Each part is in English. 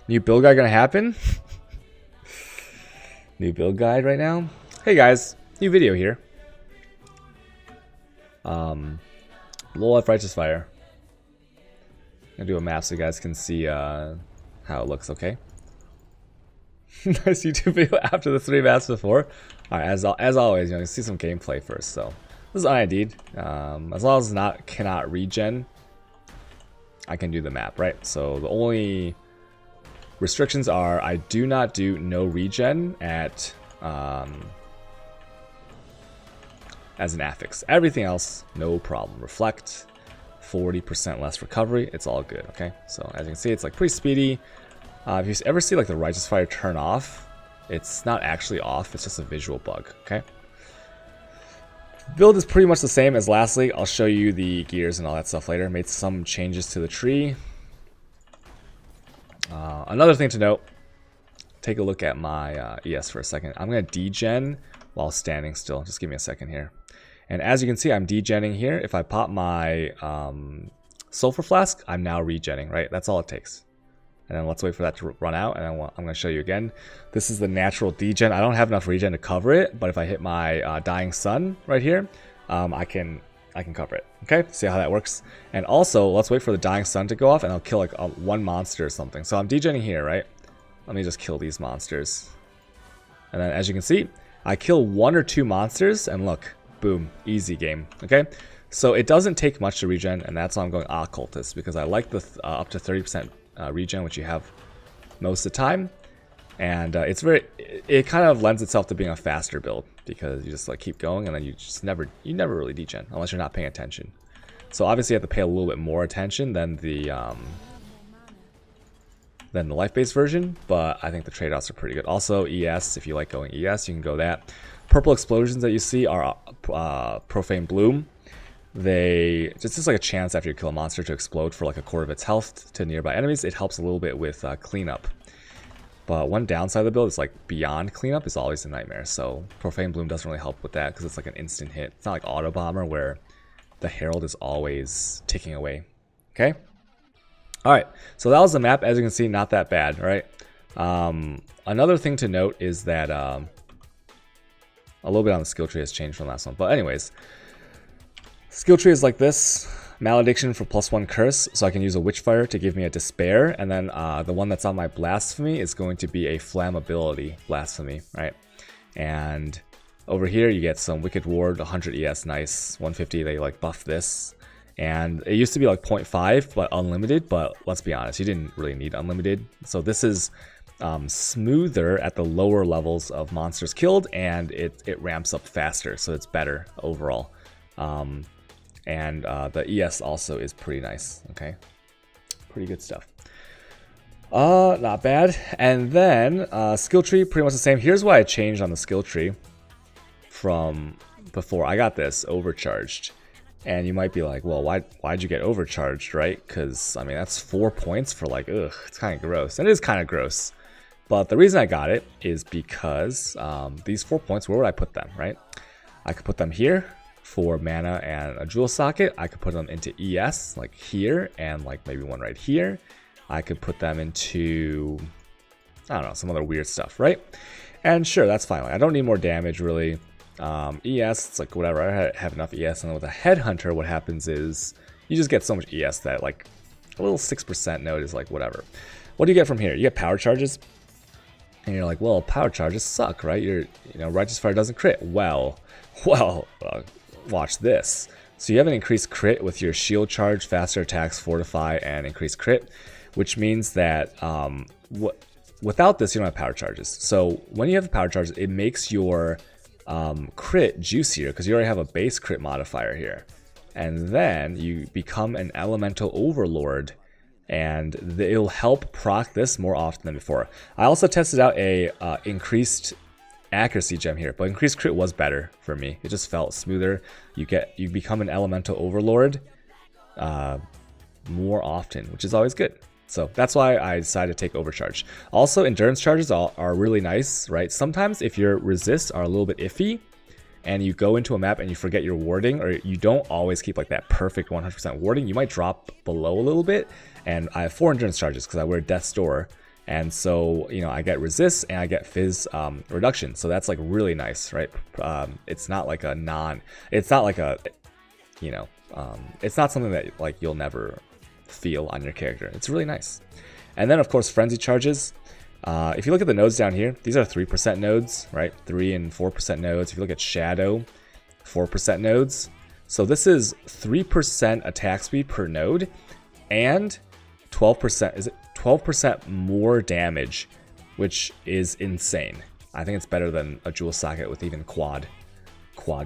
New build guide gonna happen? New build guide right now? Hey guys, new video here. Low Life Righteous Fire. I'm gonna do a map so you guys can see how it looks, okay? Nice YouTube video after the 3 maps before. Alright, as always, you see some gameplay first, so. This is unID'd. As long as it cannot regen, I can do the map, right? So the only restrictions are I do not do no regen at as an affix. Everything else, no problem. Reflect, 40% less recovery, it's all good, okay? So as you can see, it's like pretty speedy. If you ever see like the Righteous Fire turn off, it's not actually off, it's just a visual bug, okay? Build is pretty much the same as last league. I'll show you the gears and all that stuff later. Made some changes to the tree. Another thing to note, take a look at my ES for a second. I'm going to degen while standing still. Just give me a second here. And as you can see, I'm degenning here. If I pop my sulfur flask, I'm now regenning, right? That's all it takes. And then let's wait for that to run out, and then I'm going to show you again. This is the natural degen. I don't have enough regen to cover it, but if I hit my dying sun right here, I can cover it. Okay, see how that works. And also, let's wait for the dying sun to go off, and I'll kill like one monster or something. So I'm degenning here, right? Let me just kill these monsters. And then as you can see, I kill 1 or 2 monsters, and look, boom, easy game. Okay, so it doesn't take much to regen, and that's why I'm going Occultist, because I like the up to 30% regen, which you have most of the time, and it kind of lends itself to being a faster build because you just like keep going, and then you never really degen unless you're not paying attention. So obviously you have to pay a little bit more attention than the life-based version, but I think the trade-offs are pretty good. Also ES, if you like going ES, you can go that. Purple explosions that you see are Profane Bloom. It's just like a chance after you kill a monster to explode for like a quarter of its health to nearby enemies. It helps a little bit with cleanup. But one downside of the build is like beyond cleanup is always a nightmare. So Profane Bloom doesn't really help with that because it's like an instant hit. It's not like Auto Bomber where the Herald is always ticking away. Okay? Alright, so that was the map. As you can see, not that bad, right? Another thing to note is that a little bit on the skill tree has changed from the last one. But anyways, skill tree is like this. Malediction for +1 curse, so I can use a Witchfire to give me a Despair, and then the one that's on my Blasphemy is going to be a Flammability Blasphemy, right? And over here you get some Wicked Ward, 100 ES, nice, 150, they like buff this. And it used to be like 0.5, but unlimited, but let's be honest, you didn't really need unlimited. So this is smoother at the lower levels of monsters killed, and it ramps up faster, so it's better overall. And the ES also is pretty nice, okay? Pretty good stuff. Not bad. And then skill tree, pretty much the same. Here's what I changed on the skill tree from before. I got this overcharged. And you might be like, well, why'd you get overcharged, right? Because, I mean, that's 4 points for like, ugh, it's kind of gross. And it is kind of gross. But the reason I got it is because these 4 points, where would I put them, right? I could put them here for mana and a jewel socket. I could put them into ES, like here, and like maybe one right here. I could put them into, I don't know, some other weird stuff, right? And sure, that's fine. Like, I don't need more damage, really. ES, it's like whatever, I have enough ES, and then with a Headhunter, what happens is you just get so much ES that like a little 6% node is like whatever. What do you get from here? You get power charges, and you're like, well, power charges suck, right? Righteous Fire doesn't crit. Well, watch this. So you have an increased crit with your shield charge, faster attacks, fortify, and increased crit, which means that without this, you don't have power charges. So when you have the power charges, it makes your crit juicier because you already have a base crit modifier here. And then you become an elemental overlord, and it'll help proc this more often than before. I also tested out a increased accuracy gem here, but increased crit was better for me. It just felt smoother. You become an elemental overlord more often, which is always good. So that's why I decided to take overcharge. Also, endurance charges are really nice, right? Sometimes if your resists are a little bit iffy and you go into a map and you forget your warding, or you don't always keep like that perfect 100% warding, you might drop below a little bit. And I have 4 endurance charges because I wear Death's Door, And so, you know, I get resist and I get fizz reduction. So that's like really nice, right? It's not like a it's not like a, you know, it's not something that like you'll never feel on your character. It's really nice. And then of course, frenzy charges. If you look at the nodes down here, these are 3% nodes, right? 3 and 4% nodes. If you look at shadow, 4% nodes. So this is 3% attack speed per node and 12%, is it 12% more damage, which is insane. I think it's better than a jewel socket with even quad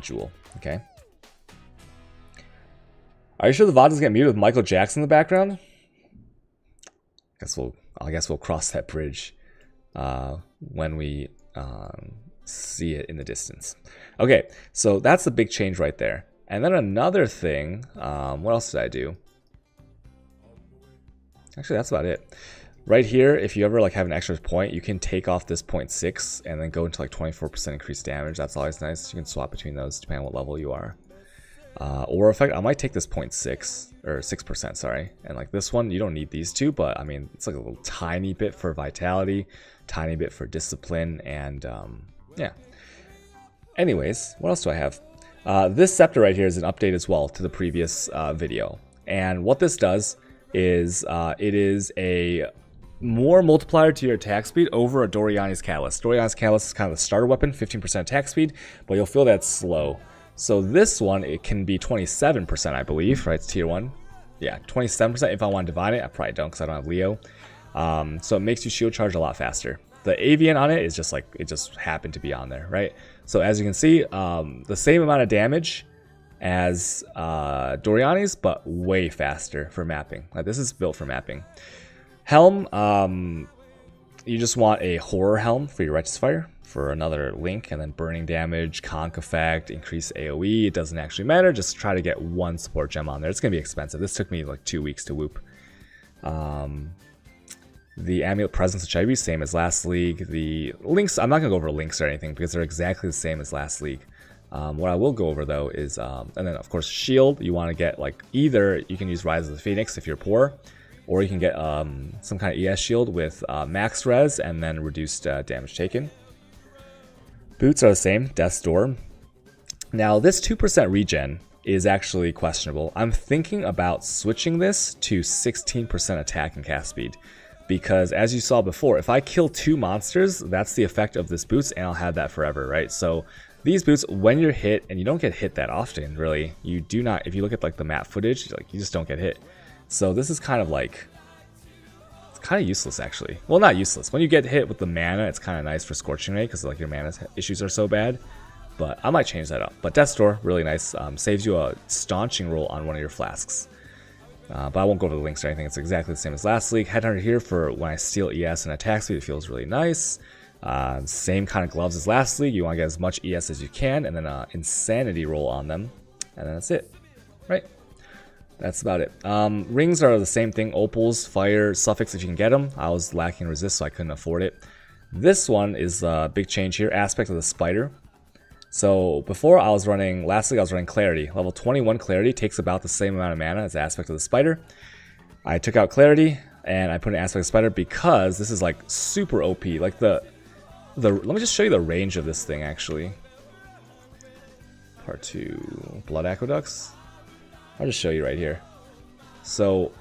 jewel, okay? Are you sure the VOD doesn't get muted with Michael Jackson in the background? I guess we'll cross that bridge when we see it in the distance. Okay, so that's the big change right there. And then another thing, what else did I do? Actually, that's about it. Right here, if you ever like have an extra point, you can take off this 0.6 and then go into like 24% increased damage. That's always nice. You can swap between those depending on what level you are. Or if I might take this 0.6 or 6%, sorry. And like this one, you don't need these two, but I mean, it's like a little tiny bit for vitality, tiny bit for discipline, and yeah. Anyways, what else do I have? This scepter right here is an update as well to the previous video. And what this does is it is a more multiplier to your attack speed over a Doriani's Catalyst. Doriani's Catalyst is kind of the starter weapon, 15% attack speed, but you'll feel that slow. So this one, it can be 27%, I believe, right? It's tier 1. Yeah, 27% if I want to divine it. I probably don't because I don't have Leo. So it makes you shield charge a lot faster. The avian on it is just like, it just happened to be on there, right? So as you can see, the same amount of damage as Doriani's, but way faster for mapping. Like this is built for mapping. Helm, you just want a horror helm for your Righteous Fire for another link, and then burning damage, conk effect, increase AoE. It doesn't actually matter. Just try to get one support gem on there. It's gonna be expensive. This took me like 2 weeks to whoop. The Amulet Presence of Chibi, same as last league. The links, I'm not gonna go over links or anything because they're exactly the same as last league. What I will go over though is, and then of course shield, you want to get like either you can use Rise of the Phoenix if you're poor, or you can get some kind of ES shield with max res and then reduced damage taken. Boots are the same, Death's Door. Now this 2% regen is actually questionable. I'm thinking about switching this to 16% attack and cast speed. Because as you saw before, if I kill 2 monsters, that's the effect of this boots, and I'll have that forever, right? So these boots, when you're hit, and you don't get hit that often, really, you do not, if you look at like the map footage, like you just don't get hit. So this is kind of like, it's kind of useless actually. Well, not useless. When you get hit with the mana, it's kind of nice for Scorching Ray, because like your mana issues are so bad. But I might change that up. But Death's Door, really nice. Saves you a staunching roll on one of your flasks. But I won't go over the links or anything. It's exactly the same as last league. Headhunter here for when I steal ES and attack speed. It feels really nice. Same kind of gloves as last league. You want to get as much ES as you can, and then insanity roll on them, and then that's it. Right? That's about it. Rings are the same thing. Opals, fire, suffix if you can get them. I was lacking resist, so I couldn't afford it. This one is a big change here. Aspect of the spider. So before I was running, last league I was running Clarity. Level 21 Clarity takes about the same amount of mana as Aspect of the Spider. I took out Clarity and I put in Aspect of the Spider because this is like super OP. Like let me just show you the range of this thing actually. Part 2, Blood Aqueducts. I'll just show you right here. So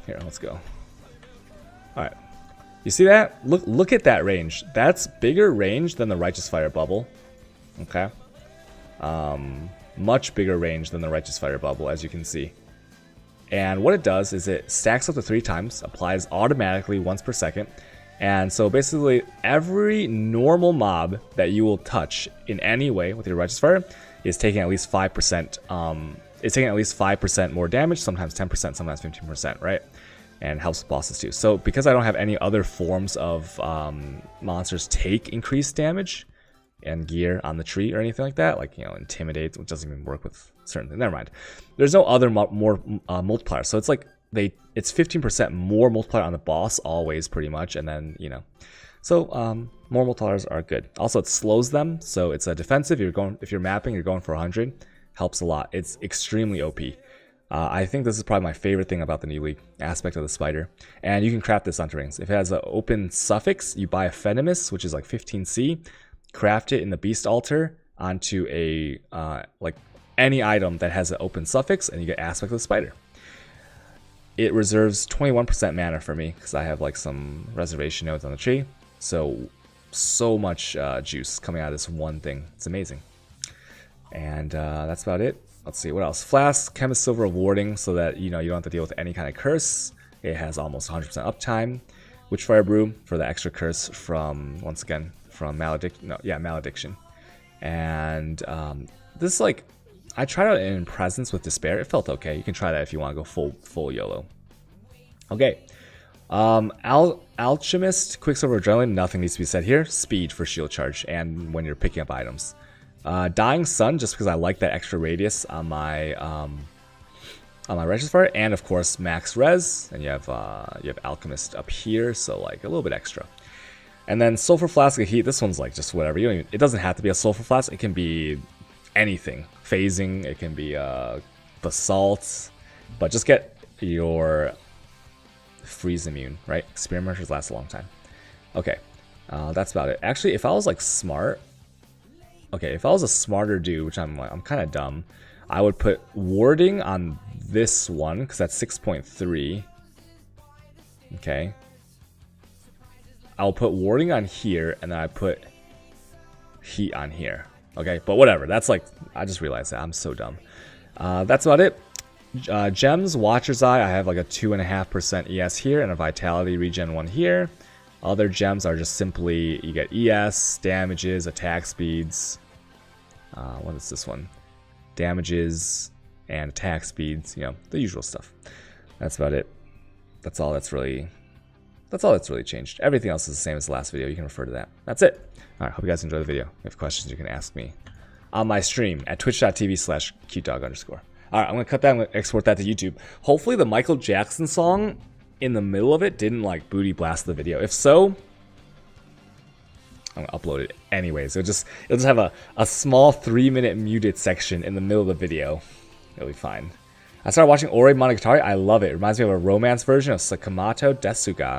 here, let's go. All right. You see that? Look at that range. That's bigger range than the Righteous Fire bubble. Okay. Much bigger range than the Righteous Fire bubble, as you can see. And what it does is it stacks up to 3 times, applies automatically once per second. And so basically every normal mob that you will touch in any way with your Righteous Fire is taking at least 5%. It's taking at least 5% more damage, sometimes 10%, sometimes 15%, right? And helps with bosses too. So because I don't have any other forms of monsters take increased damage and gear on the tree or anything like that, like, you know, Intimidate, which doesn't even work with certain things. Never mind. There's no other more multiplier. So it's like it's 15% more multiplier on the boss always, pretty much, and then, you know. So more multipliers are good. Also, it slows them, so it's a defensive. If you're mapping, you're going for 100. Helps a lot. It's extremely OP. I think this is probably my favorite thing about the new league aspect of the spider. And you can craft this onto rings. If it has an open suffix, you buy a Fenimus, which is like 15C, craft it in the beast altar onto a like any item that has an open suffix, and you get aspect of the spider. It reserves 21% mana for me because I have like some reservation nodes on the tree. So much juice coming out of this one thing. It's amazing. And that's about it. Let's see, what else? Flask, Chemist Silver Warding, so that you don't have to deal with any kind of curse. It has almost 100% uptime. Witchfire Brew for the extra curse from, once again, from Malediction. And this is like, I tried out in Presence with Despair. It felt okay. You can try that if you want to go full YOLO. Okay. Alchemist, Quicksilver Adrenaline, nothing needs to be said here. Speed for shield charge and when you're picking up items. Dying Sun, just because I like that extra radius on my Register, and of course max res, and you have Alchemist up here, so like a little bit extra. And then Sulfur Flask of Heat, this one's like just whatever. It doesn't have to be a Sulfur Flask, it can be anything. Phasing, it can be Basalt, but just get your freeze immune, right? Experimenters last a long time. Okay, that's about it. Actually, if I was like smart, if I was a smarter dude, which I'm kind of dumb, I would put warding on this one because that's 6.3. Okay, I'll put warding on here, and then I put heat on here. Okay, but whatever. That's like, I just realized that I'm so dumb. That's about it. Gems, Watcher's Eye, I have like a 2.5% ES here and a Vitality regen 1 here. Other gems are just simply, you get ES, damages, attack speeds. What is this one? Damages and attack speeds, the usual stuff. That's about it. That's all that's really changed. Everything else is the same as the last video. You can refer to that. That's it. All right, hope you guys enjoyed the video. If you have questions, you can ask me on my stream at twitch.tv/cutedog_. All right, I'm going to cut that and export that to YouTube. Hopefully the Michael Jackson song in the middle of it didn't like booty blast the video. If so, I'm going to upload it anyways. It'll just have a small 3-minute muted section in the middle of the video. It'll be fine. I started watching Ore Monogatari. I love it. It reminds me of a romance version of Sakamoto Desuga.